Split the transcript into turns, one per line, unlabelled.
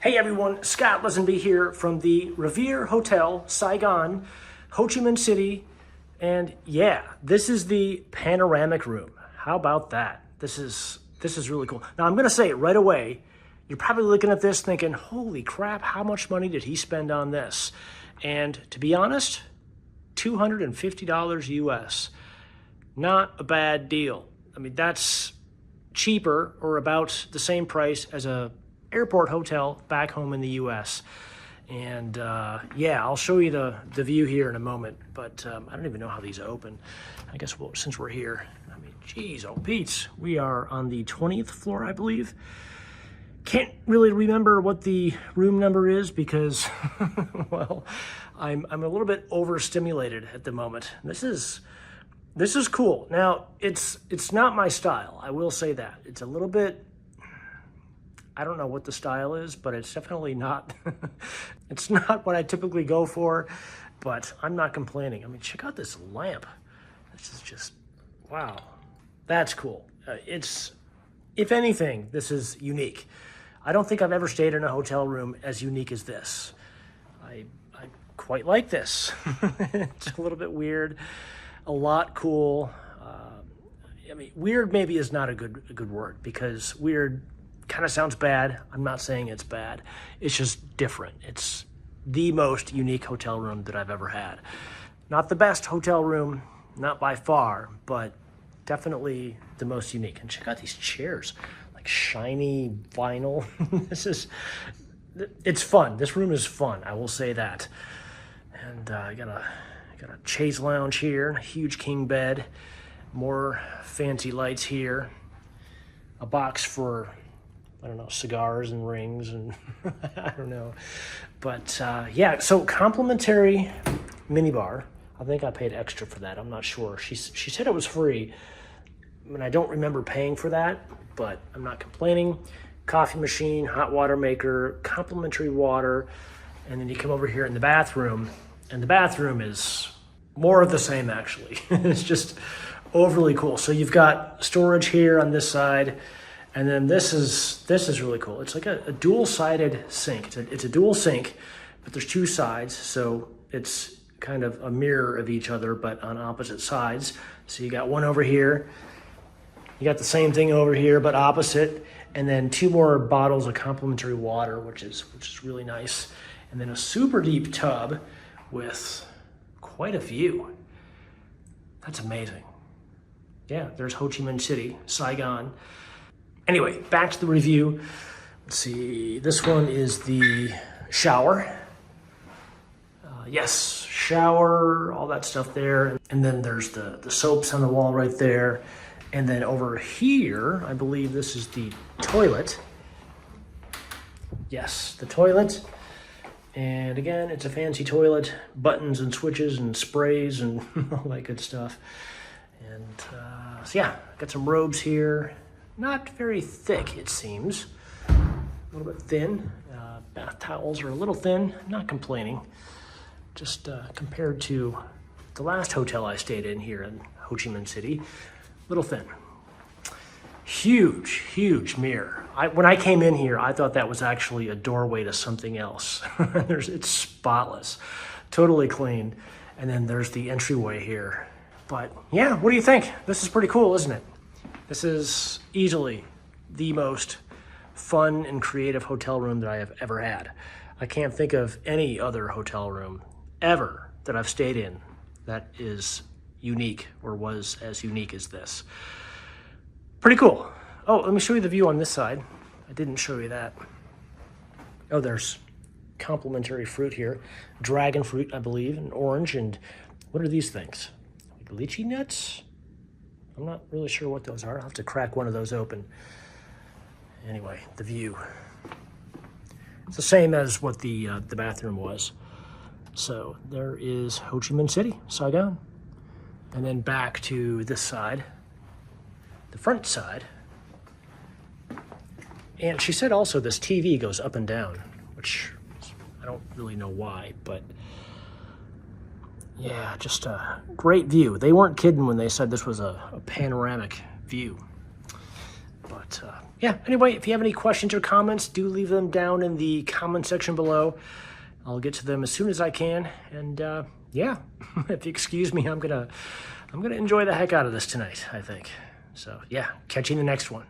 Hey everyone, Scott Lesenby here from the Reverie Hotel, Saigon, Ho Chi Minh City, and yeah, this is the Panoramic Room. How about that? This is really cool. Now I'm gonna say it right away. You're probably looking at this thinking, holy crap, how much money did he spend on this? And to be honest, $250 US. Not a bad deal. I mean, that's cheaper or about the same price as a airport hotel back home in the US. And yeah, I'll show you the view here in a moment, but I don't even know how these open. I guess since we're here, I mean, geez, oh Pete's, we are on the 20th floor, I believe. Can't really remember what the room number is because, well, I'm a little bit overstimulated at the moment. This is cool. Now, it's not my style, I will say that. It's a little bit, I don't know what the style is, but it's definitely not, it's not what I typically go for, but I'm not complaining. I mean, check out this lamp. This is just, wow, that's cool. If anything, this is unique. I don't think I've ever stayed in a hotel room as unique as this. I quite like this. It's a little bit weird, a lot cool. I mean, weird maybe is not a good word because weird kind of sounds bad. I'm not saying it's bad. It's just different. It's the most unique hotel room that I've ever had. Not the best hotel room, not by far, but definitely the most unique. And check out these chairs, like shiny vinyl. It's fun. This room is fun, I will say that. And I got a chaise lounge here, a huge king bed, more fancy lights here, a box for, I don't know, cigars and rings and I don't know. But yeah, so complimentary minibar. I think I paid extra for that. I'm not sure. She said it was free. I mean, I don't remember paying for that, but I'm not complaining. Coffee machine, hot water maker, complimentary water. And then you come over here in the bathroom, and the bathroom is more of the same actually. It's just overly cool. So you've got storage here on this side. And then this is really cool. It's like a dual-sided sink. It's a dual sink, but there's two sides, so it's kind of a mirror of each other, but on opposite sides. So you got one over here. You got the same thing over here, but opposite. And then two more bottles of complimentary water, which is really nice. And then a super deep tub with quite a view. That's amazing. Yeah, there's Ho Chi Minh City, Saigon. Anyway, back to the review. Let's see, this one is the shower. Yes, shower, all that stuff there. And then there's the soaps on the wall right there. And then over here, I believe this is the toilet. Yes, the toilet. And again, it's a fancy toilet, buttons and switches and sprays and all that good stuff. And so yeah, got some robes here. Not very thick, it seems. A little bit thin. Bath towels are a little thin. Not complaining. Just compared to the last hotel I stayed in here in Ho Chi Minh City, a little thin. Huge, huge mirror. When I came in here, I thought that was actually a doorway to something else. It's spotless, totally clean. And then there's the entryway here. But yeah, what do you think? This is pretty cool, isn't it? This is easily the most fun and creative hotel room that I have ever had. I can't think of any other hotel room ever that I've stayed in that is unique or was as unique as this. Pretty cool. Oh, let me show you the view on this side. I didn't show you that. Oh, there's complimentary fruit here. Dragon fruit, I believe, and orange. And what are these things? Like lychee nuts? I'm not really sure what those are. I'll have to crack one of those open. Anyway, the view. It's the same as what the bathroom was. So there is Ho Chi Minh City, Saigon. And then back to this side, the front side. And she said also this TV goes up and down, which I don't really know why, but yeah, just a great view. They weren't kidding when they said this was a panoramic view. But yeah, anyway, if you have any questions or comments, do leave them down in the comment section below. I'll get to them as soon as I can. And yeah, if you excuse me, I'm gonna enjoy the heck out of this tonight, I think. So yeah, catch you in the next one.